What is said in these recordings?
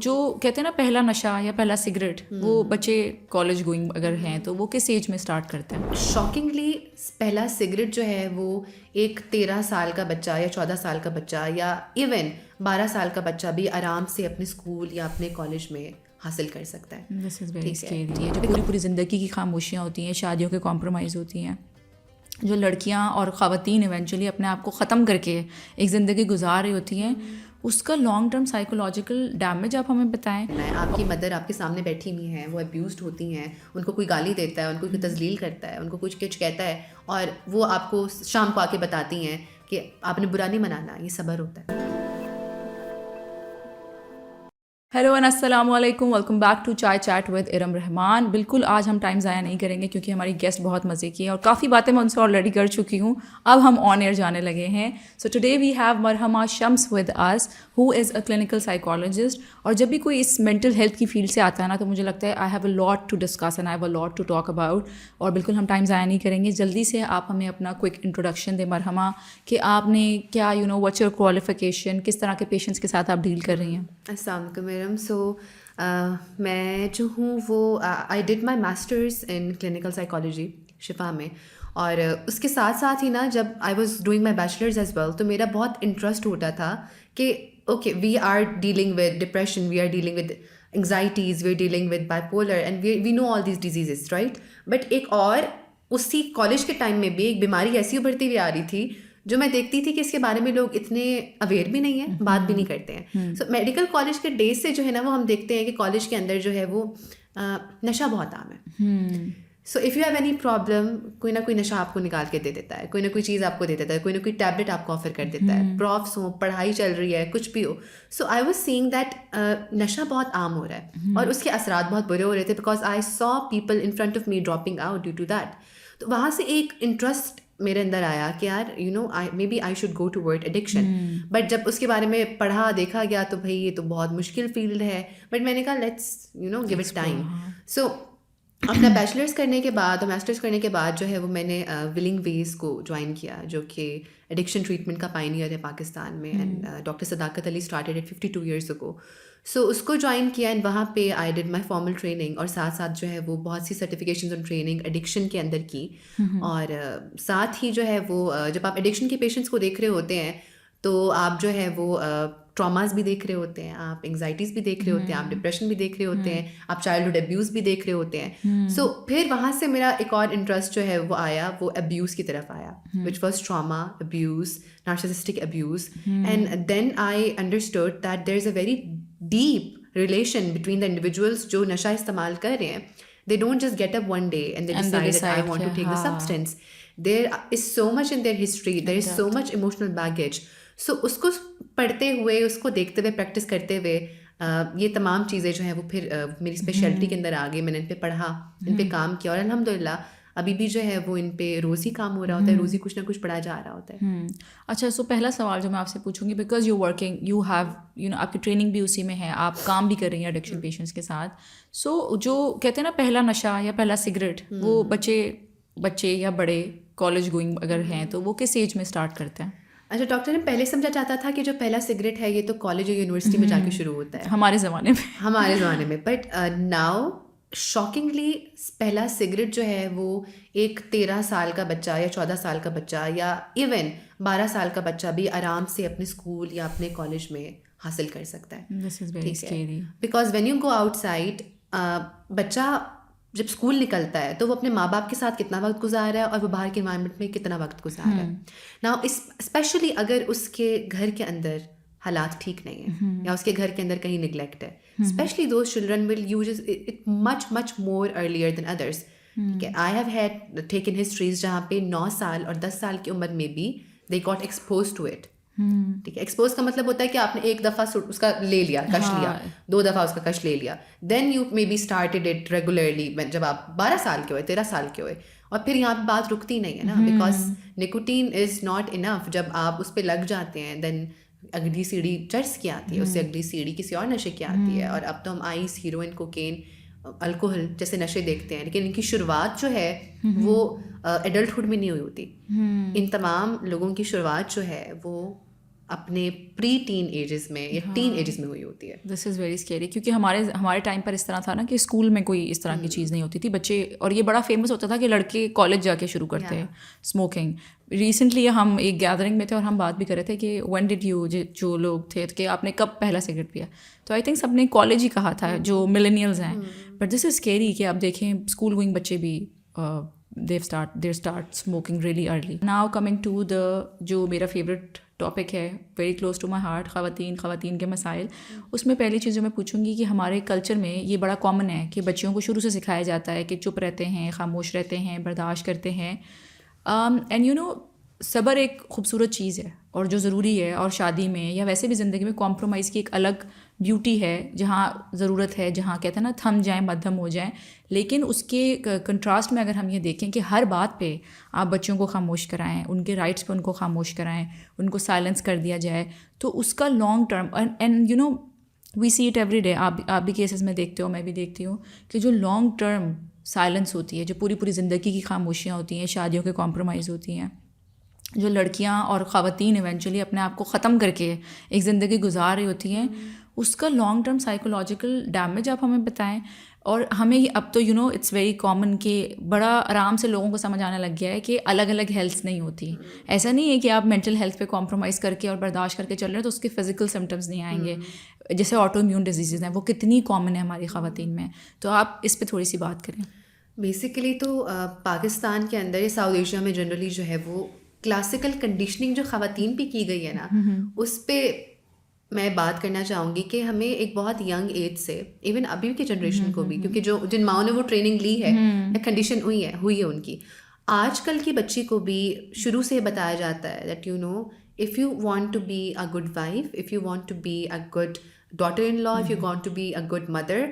جو کہتے ہیں نا پہلا نشہ یا پہلا سگریٹ، وہ بچے کالج گوئنگ اگر ہیں تو وہ کس ایج میں اسٹارٹ کرتے ہیں؟ شاکنگلی پہلا سگریٹ جو ہے وہ ایک 13 سال کا بچہ یا 14 سال کا بچہ یا ایون 12 سال کا بچہ بھی آرام سے اپنے اسکول یا اپنے کالج میں حاصل کر سکتا ہے. دس از ویری اسکیری. یہ جو پوری زندگی کی خاموشیاں ہوتی ہیں، شادیوں کے کمپرومائز ہوتی ہیں، جو لڑکیاں اور خواتین ایونچولی اپنے آپ کو ختم کر کے ایک زندگی گزار رہی ہوتی ہیں، اس کا لانگ ٹرم سائیکولوجیکل ڈیمیج آپ ہمیں بتائیں. آپ کی مدر آپ کے سامنے بیٹھی ہوئی ہیں، وہ ابیوزڈ ہوتی ہیں، ان کو کوئی گالی دیتا ہے، ان کو کوئی تذلیل کرتا ہے، ان کو کچھ کہتا ہے، اور وہ آپ کو شام کو آ کے بتاتی ہیں کہ آپ نے برا نہیں منانا، یہ صبر ہوتا ہے. ہیلو اینڈ السلام علیکم، ویلکم بیک ٹو چائے چیٹ ود ارم رحمان. بالکل آج ہم ٹائم ضائع نہیں کریں گے کیونکہ ہماری گیسٹ بہت مزے کی ہیں اور کافی باتیں میں ان سے آلریڈی کر چکی ہوں. اب ہم آن ایئر جانے لگے ہیں. So today we have Marhama Shams with us who is a clinical psychologist. اور جب بھی کوئی اس مینٹل ہیلتھ کی فیلڈ سے آتا ہے نا تو مجھے لگتا ہے I have a lot to discuss and I have a lot to talk about. اور بالکل ہم ٹائم ضائع نہیں کریں گے. جلدی سے آپ ہمیں اپنا کوئک انٹروڈکشن دیں مرحمہ، کہ آپ نے کیا واٹس یور کوالیفیکیشن، کس طرح کے پیشنٹس کے ساتھ آپ ڈیل کر رہی ہیں. السلام علیکم میڈم. سو میں جو ہوں وہ I did my masters in clinical psychology Shifa میں، اور اس کے ساتھ ساتھ ہی نا جب I was doing my bachelors as well تو میرا بہت انٹرسٹ ہوتا تھا کہ okay we are dealing with depression, we are dealing with anxieties, we are dealing with bipolar and we know all these diseases right. But ایک اور اسی college کے ٹائم میں بھی ایک بیماری ایسی ابھرتی ہوئی آ رہی تھی جو میں دیکھتی تھی کہ اس کے بارے میں لوگ اتنے اویئر بھی نہیں ہیں، بات بھی نہیں کرتے ہیں. سو میڈیکل کالج کے ڈیز سے جو ہے نا وہ ہم دیکھتے ہیں کہ کالج کے اندر جو ہے وہ نشہ بہت عام ہے. So if you have any problem, کوئی نہ کوئی نشہ آپ کو نکال کے دے دیتا ہے، کوئی نہ کوئی چیز آپ کو دے دیتا ہے، کوئی نہ کوئی ٹیبلٹ آپ کو آفر کر دیتا ہے. پروفس ہوں، پڑھائی چل رہی ہے، کچھ بھی ہو. سو آئی واز سیئنگ دیٹ نشہ بہت عام ہو رہا ہے اور اس کے اثرات بہت برے ہو رہے تھے because I saw people in front of me dropping out due to that. تو وہاں سے ایک انٹرسٹ میرے اندر آیا کہ یار maybe I should go towards addiction. But جب اس کے بارے میں پڑھا دیکھا گیا تو بھائی یہ تو بہت مشکل فیلڈ ہے. بٹ میں نے کہا لیٹس گیو اٹ ٹائم. سو اپنا بیچلرس کرنے کے بعد اور ماسٹرس کرنے کے بعد جو ہے وہ میں نے ولنگ ویز کو جوائن کیا، جو کہ ایڈکشن ٹریٹمنٹ کا پائنیئر ہے پاکستان میں. اینڈ ڈاکٹر صداقت علی اسٹارٹیڈ ایٹ 52 ایئرس اگو. سو اس کو جوائن کیا اینڈ وہاں پہ آئی ڈڈ مائی فارمل ٹریننگ، اور ساتھ ساتھ جو ہے وہ بہت سی سرٹیفکیشنز آن ٹریننگ ایڈکشن کے اندر کی. اور ساتھ ہی جو ہے وہ جب آپ ایڈکشن کے پیشنٹس کو دیکھ رہے ہوتے ہیں تو آپ جو ہے وہ ٹراماز بھی دیکھ رہے ہوتے ہیں، آپ انگزائٹیز بھی دیکھ رہے ہوتے ہیں، آپ ڈپریشن بھی دیکھ رہے ہوتے ہیں، آپ چائلڈہڈ ابیوز بھی دیکھ رہے ہوتے ہیں. سو پھر وہاں سے میرا ایک اور انٹرسٹ جو ہے وہ آیا، وہ ابیوز کی طرف آیا، which was trauma abuse, narcissistic abuse. And then I understood that there is a very deep relation between the individuals جو نشہ استعمال کر رہے ہیں. They don't just get up one day and they decide that I want to take the substance. There is so much in their history, there is so much emotional baggage. So اس کو پڑھتے ہوئے، اس کو دیکھتے ہوئے، practice کرتے ہوئے یہ تمام چیزیں جو ہیں وہ پھر میری اسپیشلٹی کے اندر آ گئی. میں نے ان پہ پڑھا، ان پہ کام کیا، اور الحمدللہ ابھی بھی جو ہے وہ ان پہ روز ہی کام ہو رہا ہوتا ہے، روز ہی کچھ نہ کچھ پڑھا جا رہا ہوتا ہے. اچھا، سو پہلا سوال جو میں آپ سے پوچھوں گی، because you working, you have آپ کی ٹریننگ بھی اسی میں ہے، آپ کام بھی کر رہی ہیں ایڈکشن پیشنٹس کے ساتھ. سو جو کہتے ہیں نا پہلا نشہ یا پہلا سگریٹ، وہ بچے یا بڑے کالج گوئنگ اگر ہیں تو وہ کس ایج میں اسٹارٹ کرتے ہیں؟ اچھا، ڈاکٹر نے پہلے سمجھا چاہتا تھا کہ جو پہلا سگریٹ ہے یہ تو کالج اور یونیورسٹی میں جا کے شروع ہوتا ہے ہمارے زمانے میں. بٹ ناؤ شاکنگلی پہلا سگریٹ جو ہے وہ ایک 13 سال کا بچہ یا 14 سال کا بچہ یا ایون 12 سال کا بچہ بھی آرام سے اپنے اسکول یا اپنے کالج میں حاصل کر سکتا ہے. ٹھیک ہے، because when you go out side, بچہ جب اسکول نکلتا ہے تو وہ اپنے ماں باپ کے ساتھ کتنا وقت گزار رہا ہے اور وہ باہر کے انوائرمنٹ میں کتنا وقت گزار رہا ہے. نا اسپیشلی اگر اس کے گھر کے اندر حالات ٹھیک نہیں ہیں یا اس کے گھر کے اندر کہیں نگلیکٹ ہے، especially those children will use it much more earlier than others. ٹھیک ہے، I have had taken histories جہاں پہ 9 سال اور 10 سال کی عمر میں بھی they got expose to it. ٹھیک ہے، ایکسپوز کا مطلب ہوتا ہے کہ آپ نے ایک دفعہ اس کا لے لیا، کش لیا، 2 دفعہ اس کا کش لے لیا، then you maybe started it regularly جب آپ 12 سال کے ہوئے، 13 سال کے ہوئے. اور پھر یہاں پہ بات رکتی نہیں ہے نا، because nicotine is not enough. جب آپ اس پہ لگ جاتے ہیں دین اگلی سیڑھی چرس کی آتی ہے، اس سے اگلی سیڑھی کسی اور نشے کی آتی ہے. اور اب تو ہم آئس، ہیروئن، کوکین، الکوہل جیسے نشے دیکھتے ہیں، لیکن ان کی شروعات جو ہے وہ ایڈلٹہڈ میں نہیں ہوئی ہوتی. ان تمام لوگوں کی شروعات جو ہے وہ اپنے پری ٹین ایجز میں یا ٹین ایجز میں ہوئی ہوتی ہے. دس از ویری اسکیری, کیونکہ ہمارے ٹائم پر اس طرح تھا نا کہ اسکول میں کوئی اس طرح کی چیز نہیں ہوتی تھی بچے, اور یہ بڑا فیمس ہوتا تھا کہ لڑکے کالج جا کے شروع کرتے ہیں اسموکنگ. ریسنٹلی ہم ایک گیدرنگ میں تھے اور ہم بات بھی کر رہے تھے کہ وین ڈڈ یو, جو لوگ تھے کہ آپ نے کب پہلا سگریٹ پیا, تو آئی تھنک سب نے کالج ہی کہا تھا جو ملینیلز ہیں. بٹ دس از اسکیری کہ آپ دیکھیں اسکول گوئنگ بچے بھی they start smoking really early. Now coming to جو میرا فیوریٹ ٹاپک ہے, very close to my heart, خواتین کے مسائل. اس میں پہلی چیز جو میں پوچھوں گی کہ ہمارے کلچر میں یہ بڑا کامن ہے کہ بچیوں کو شروع سے سکھایا جاتا ہے کہ چپ رہتے ہیں, خاموش رہتے ہیں, برداشت کرتے ہیں. اینڈ یو نو صبر ایک خوبصورت چیز ہے اور جو ضروری ہے, اور شادی میں یا ویسے بھی زندگی میں کمپرومائز کی ایک الگ بیوٹی ہے, جہاں ضرورت ہے, جہاں کہتے ہیں نا تھم جائیں مدھم ہو جائیں. لیکن اس کے کنٹراسٹ میں اگر ہم یہ دیکھیں کہ ہر بات پہ آپ بچوں کو خاموش کرائیں, ان کے رائٹس پہ ان کو خاموش کرائیں, ان کو سائلنس کر دیا جائے, تو اس کا long term, and you know we see it every day, آپ بھی کیسز میں دیکھتے ہو, میں بھی دیکھتی ہوں, کہ جو لانگ ٹرم سائلنس ہوتی ہے, جو پوری زندگی کی خاموشیاں ہوتی ہیں, شادیوں کے کمپرومائز ہوتی ہیں, جو لڑکیاں اور خواتین ایونچولی اپنے آپ کو ختم کر کے ایک زندگی گزار رہی ہوتی ہیں, اس کا لانگ ٹرم سائیکولوجیکل ڈیمیج آپ ہمیں بتائیں. اور ہمیں اب تو you know it's very common کہ بڑا آرام سے لوگوں کو سمجھ آنے لگ گیا ہے کہ الگ الگ ہیلتھ نہیں ہوتی. ایسا نہیں ہے کہ آپ مینٹل ہیلتھ پہ کمپرومائز کر کے اور برداشت کر کے چل رہے ہیں تو اس کے فزیکل سمٹمز نہیں آئیں گے. جیسے آٹو امیون ڈیزیزز ہیں, وہ کتنی کامن ہے ہماری خواتین میں, تو آپ اس پہ تھوڑی سی بات کریں. بیسیکلی تو پاکستان کے اندر یا ساؤتھ ایشیا میں جنرلی جو ہے وہ کلاسیکل کنڈیشننگ جو خواتین پہ کی گئی ہے نا, اس پہ میں بات کرنا چاہوں گی کہ ہمیں ایک بہت ینگ ایج سے, ایون ابھی کی جنریشن کو بھی, کیونکہ جن ماؤں نے وہ ٹریننگ لی ہے یا کنڈیشن ہوئی ہے ان کی, آج کل کی بچی کو بھی شروع سے بتایا جاتا ہے that you know if you want to be a good wife, if you want to be a good daughter in law, if you want to be a good mother,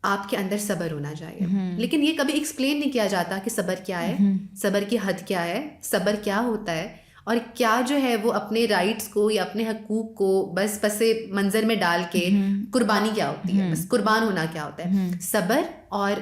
آپ کے اندر صبر ہونا چاہیے. لیکن یہ کبھی ایکسپلین نہیں کیا جاتا کہ صبر کیا ہے, صبر کی حد کیا ہے, صبر کیا ہوتا ہے, اور کیا جو ہے وہ اپنے رائٹس کو یا اپنے حقوق کو بس منظر میں ڈال کے قربانی کیا ہوتی ہے, بس قربان ہونا کیا ہوتا ہے. صبر اور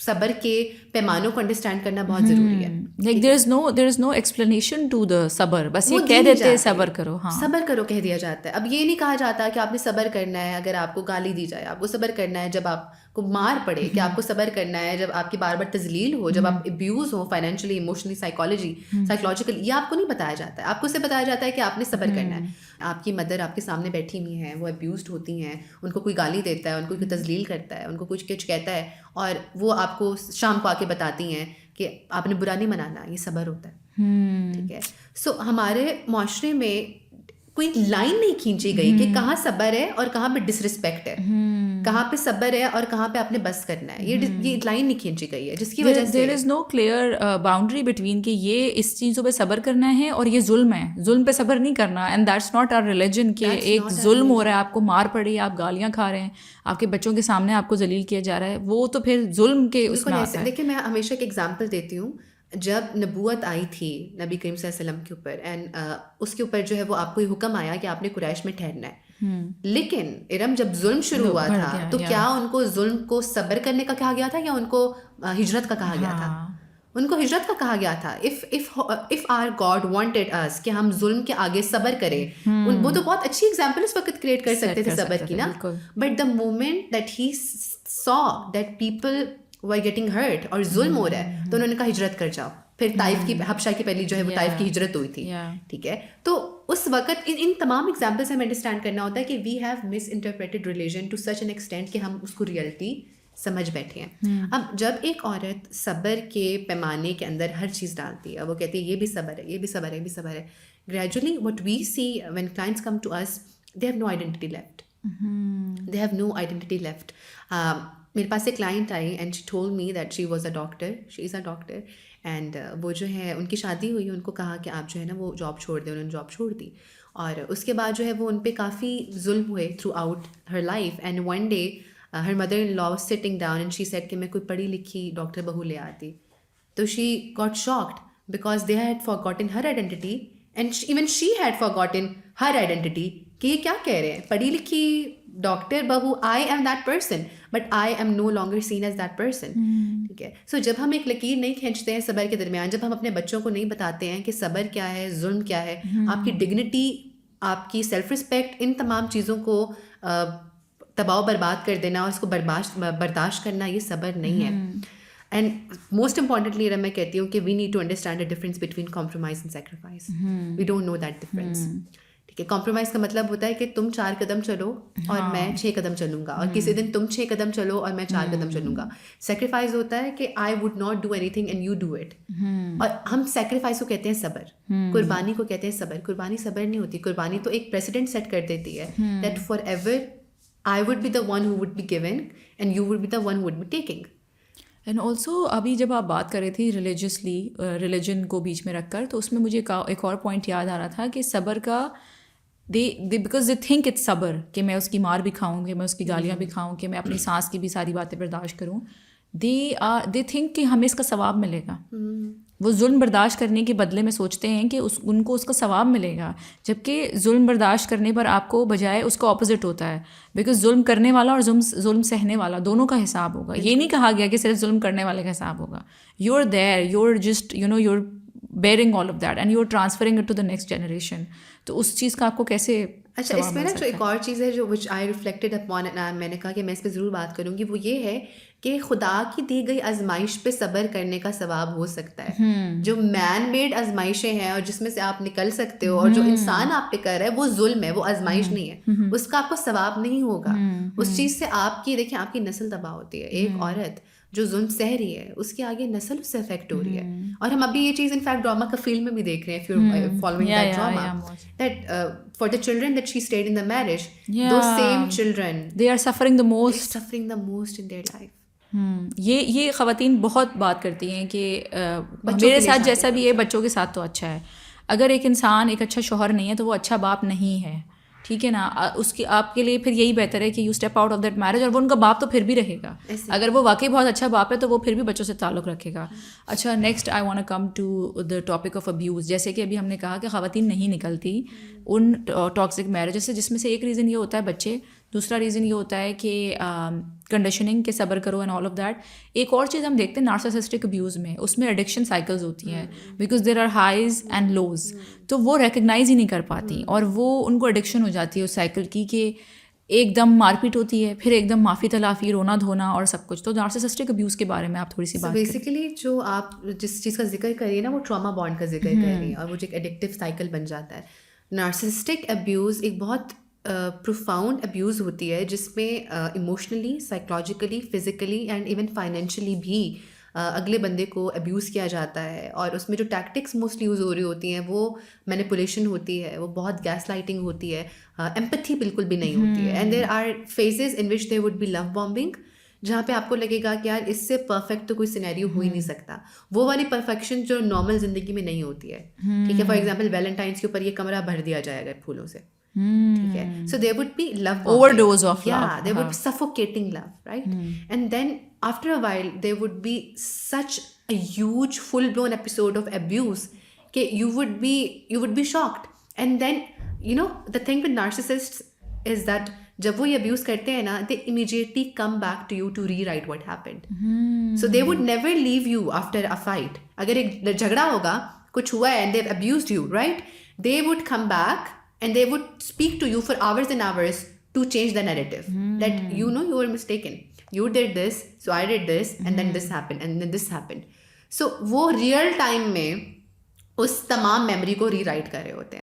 صبر کے پیمانوں کو انڈرسٹینڈ کرنا بہت ضروری ہے. Like there is no explanation to the صبر, بس یہ کہہ دیتے ہیں صبر کرو. ہاں صبر کرو کہہ دیا جاتا ہے. اب یہ نہیں کہا جاتا کہ آپ نے صبر کرنا ہے اگر آپ کو گالی دی جائے, آپ کو صبر کرنا ہے جب آپ کو مار پڑے, کہ آپ کو صبر کرنا ہے جب آپ کی بار بار تذلیل ہو, جب آپ ابیوز ہو فائنینشلی, ایموشنلی, سائیکولوجیکل, یہ آپ کو نہیں بتایا جاتا ہے. آپ کو سے بتایا جاتا ہے کہ آپ نے صبر کرنا ہے. آپ کی مدر آپ کے سامنے بیٹھی ہوئی ہیں, وہ ابیوزڈ ہوتی ہیں, ان کو کوئی گالی دیتا ہے, ان کو کوئی تذلیل کرتا ہے, ان کو کچھ کہتا ہے, اور وہ آپ کو شام کو آ کے بتاتی ہیں کہ آپ نے برا نہیں منانا, یہ صبر ہوتا ہے. ٹھیک ہے. سو ہمارے معاشرے میں کوئی لائن نہیں کھینچی گئی کہ کہاں صبر ہے اور کہاں پہ ڈس رسپیکٹ ہے, کہاں پہ صبر ہے اور کہاں پہ آپ نے بس کرنا ہے. یہ لائن نہیں کھینچی گئی ہے, جس کی وجہ سے دیر از نو کلیئر باؤنڈری بٹوین کہ یہ اس چیزوں پہ صبر کرنا ہے اور یہ ظلم ہے, ظلم پہ صبر نہیں کرنا. And that's not our religion کہ ایک ظلم ہو رہا ہے, آپ کو مار پڑی ہے, آپ گالیاں کھا رہے ہیں, آپ کے بچوں کے سامنے آپ کو ذلیل کیا جا رہا ہے, وہ تو پھر ظلم کے اس میں آتا ہے. دیکھیں میں ہمیشہ ایک ایگزامپل دیتی ہوں. جب نبوت آئی تھی نبی کریم صلی اللہ علیہ وسلم کے اوپر, اینڈ اس کے اوپر جو ہے وہ آپ کو یہ حکم آیا کہ آپ نے قریش میں ٹھہرنا ہے, لیکن ارم جب ظلم شروع ہوا تھا تو کیا ان کو ظلم کو صبر کرنے کا کہا گیا تھا یا ان کو ہجرت کا کہا گیا تھا؟ ان کو ہجرت کا کہا گیا تھا. if our God wanted us کہ ہم ظلم کے آگے صبر کریں, وہ تو بہت اچھی ایگزامپل اس وقت کریٹ کر سکتے تھے صبر کی نا, but the moment that he saw that people were getting hurt اور ظلم ہو رہا ہے, تو انہوں نے کہا ہجرت کر جاؤ. پھر طائف کی, حبشہ کی پہلی جو ہے وہ طائف کی ہجرت ہوئی تھی. ٹھیک ہے. تو اس وقت ان تمام ایگزامپل سے ہمیں انڈرسٹینڈ کرنا ہوتا ہے کہ we have misinterpreted religion to such an extent کہ ہم اس کو ریئلٹی سمجھ بیٹھے ہیں. اب جب ایک عورت صبر کے پیمانے کے اندر ہر چیز ڈالتی ہے, وہ کہتی ہے یہ بھی صبر ہے, یہ بھی صبر ہے, یہ بھی صبر ہے, gradually what we see when clients come to us, they have no identity left. They have no identity left. میرے پاس ایک کلائنٹ آئی and she told me that she was a doctor, she is a doctor, and وہ جو ہے ان کی شادی ہوئی, ان کو کہا کہ آپ جو ہے نا وہ جاب چھوڑ دیں, انہوں نے جاب چھوڑ دی, اور اس کے بعد جو ہے وہ ان پہ کافی ظلم ہوئے through out her life. And one day her mother in law was sitting down and she said کہ میں کوئی پڑھی لکھی ڈاکٹر بہو لے آتی. تو she got shocked because they had for gotten Hare identity, and even she had for gotten Hare identity کہ یہ کیا کہہ رہے ہیں, پڑھی لکھی ڈاکٹر بہو, I am that person but I am no longer seen as that person. ٹھیک ہے. سو جب ہم ایک لکیر نہیں کھینچتے ہیں صبر کے درمیان, جب ہم اپنے بچوں کو نہیں بتاتے ہیں کہ صبر کیا ہے, ظلم کیا ہے, آپ کی ڈگنیٹی آپ کی سیلف رسپیکٹ, ان تمام چیزوں کو تباہ و برباد کر دینا اور اس کو برداشت کرنا, یہ صبر نہیں ہے. اینڈ موسٹ امپارٹنٹلی میں کہتی ہوں کہ we need to understand the difference between compromise and sacrifice. We don't know that difference. ٹھیک ہے, کمپرومائز کا مطلب ہوتا ہے کہ تم 4 قدم چلو اور میں 6 قدم چلوں گا, اور کسی دن تم 6 قدم چلو اور میں 4 قدم چلوں گا. سیکریفائز ہوتا ہے کہ I would not do any thing and you do it. اور ہم سیکریفائز کو کہتے ہیں صبر, قربانی کو کہتے ہیں صبر. قربانی صبر نہیں ہوتی. قربانی تو ایک پریسیڈنٹ سیٹ کر دیتی ہے that for ever I would be the one who would be giving and you would be the one who would be taking. And also ابھی جب آپ بات کر رہی تھی ریلیجن کو بیچ میں رکھ کر, تو اس میں مجھے ایک اور پوائنٹ یاد آ رہا تھا کہ صبر کا بیکاز دے تھنک اٹس صبر, کہ میں اس کی مار بھی کھاؤں, کہ میں اس کی گالیاں بھی کھاؤں, کہ میں اپنی سانس کی بھی ساری باتیں برداشت کروں. دے تھنک کہ ہمیں اس کا ثواب ملے گا. وہ ظلم برداشت کرنے کے بدلے میں سوچتے ہیں کہ ان کو اس کا ثواب ملے گا, جبکہ ظلم برداشت کرنے پر آپ کو بجائے اس کا اپوزٹ ہوتا ہے. بیکاز ظلم کرنے والا اور ظلم سہنے والا دونوں کا حساب ہوگا. یہ نہیں کہا گیا کہ صرف ظلم کرنے والے کا حساب ہوگا. You are there, you are just you are bearing all of that and you are transferring it to the next generation. تو اس چیز کا آپ کو کیسے. اچھا, اس میں نا جو ایک اور چیز ہے جو وچ آئی ریفلیکٹڈ اپون, میں نے کہا کہ میں اس پہ ضرور بات کروں گی, وہ یہ ہے کہ خدا کی دی گئی آزمائش پہ صبر کرنے کا ثواب ہو سکتا ہے. جو مین میڈ آزمائشیں ہیں اور جس میں سے آپ نکل سکتے ہو, اور جو انسان آپ پہ کر رہا ہے وہ ظلم ہے, وہ آزمائش نہیں ہے, اس کا آپ کو ثواب نہیں ہوگا. اس چیز سے آپ کی دیکھیں آپ کی نسل تباہ ہوتی ہے. ایک عورت جو ظلم سہ رہی ہے اس کے آگے نسل اس سے افیکٹ ہو رہی ہے. اور ہم ابھی یہ چیز انفیکٹ ڈراما کا فیلڈ میں بھی دیکھ رہے ہیں, if you're following that drama, that for the children that she stayed in the marriage, those same children, they are suffering the most in their life. یہ خواتین بہت بات کرتی ہیں کہ میرے ساتھ جیسا بھی ہے بچوں کے ساتھ تو اچھا ہے. اگر ایک انسان ایک اچھا شوہر نہیں ہے تو وہ اچھا باپ نہیں ہے. ٹھیک ہے نا, اس کی آپ کے لیے پھر یہی بہتر ہے کہ you step out of that marriage. اور وہ ان کا باپ تو پھر بھی رہے گا, اگر وہ واقعی بہت اچھا باپ ہے تو وہ پھر بھی بچوں سے تعلق رکھے گا. اچھا, next I want come to the topic of abuse. جیسے کہ ابھی ہم نے کہا کہ خواتین نہیں نکلتی ان ٹاکسک میرجز سے, جس میں سے ایک ریزن یہ ہوتا ہے بچے, دوسرا ریزن یہ ہوتا ہے کہ کنڈیشننگ کے صبر کرو اینڈ آل آف دیٹ. ایک اور چیز ہم دیکھتے ہیں نارسسسٹک ابیوز میں, اس میں ایڈکشن سائیکلز ہوتی ہیں, because there are highs and lows. تو وہ ریکگنائز ہی نہیں کر پاتی اور وہ ان کو ایڈکشن ہو جاتی ہے اس سائیکل کی, کہ ایک دم مار پیٹ ہوتی ہے, پھر ایک دم معافی تلافی, رونا دھونا اور سب کچھ. تو نارسسسٹک ابیوز کے بارے میں آپ تھوڑی سی بات. بیسیکلی جو آپ جس چیز کا ذکر کریے نا, وہ ٹراما بانڈ کا ذکر کر رہی ہیں, اور وہ جو ایک ایڈکٹیو سائیکل بن جاتا ہے. نارسسسٹک ابیوز ایک بہت پروفاؤنڈ ابیوز ہوتی ہے, جس میں emotionally, psychologically, physically and even financially بھی اگلے بندے کو ابیوز کیا جاتا ہے. اور اس میں جو ٹیکٹکس موسٹلی یوز ہو رہی ہوتی ہیں وہ مینیپولیشن ہوتی ہے, وہ بہت گیس لائٹنگ ہوتی ہے, ایمپتھی بالکل بھی نہیں ہوتی ہے. And there are phases in which there would be love bombing, جہاں پہ آپ کو لگے گا کہ یار اس سے پرفیکٹ تو کوئی سینیریو ہو ہی نہیں سکتا. وہ والی پرفیکشن جو نارمل زندگی میں نہیں ہوتی ہے. ٹھیک ہے, فار ایگزامپل ویلنٹائنس کے اوپر یہ کمرہ بھر دیا جائے اگر پھولوں سے. ٹھیک ہے, so there would be love overdose of love, there would be suffocating love, right. And then after a while there would be such a huge full blown episode of abuse کہ you would be shocked. And then the thing with narcissists is that جب وہ یہ abuse کرتے ہیں نا, they immediately come back to you to rewrite what happened. So they would never leave you after a fight. اگر ایک جھگڑا ہوگا, کچھ ہوا ہے and they've abused you, right, they would come back and they would speak to you for hours and hours to change the narrative that you were mistaken. You did this, so I did this, and then this happened, and then this happened. So وہ real time میں اس تمام memory کو ری right کر رہے ہوتے ہیں.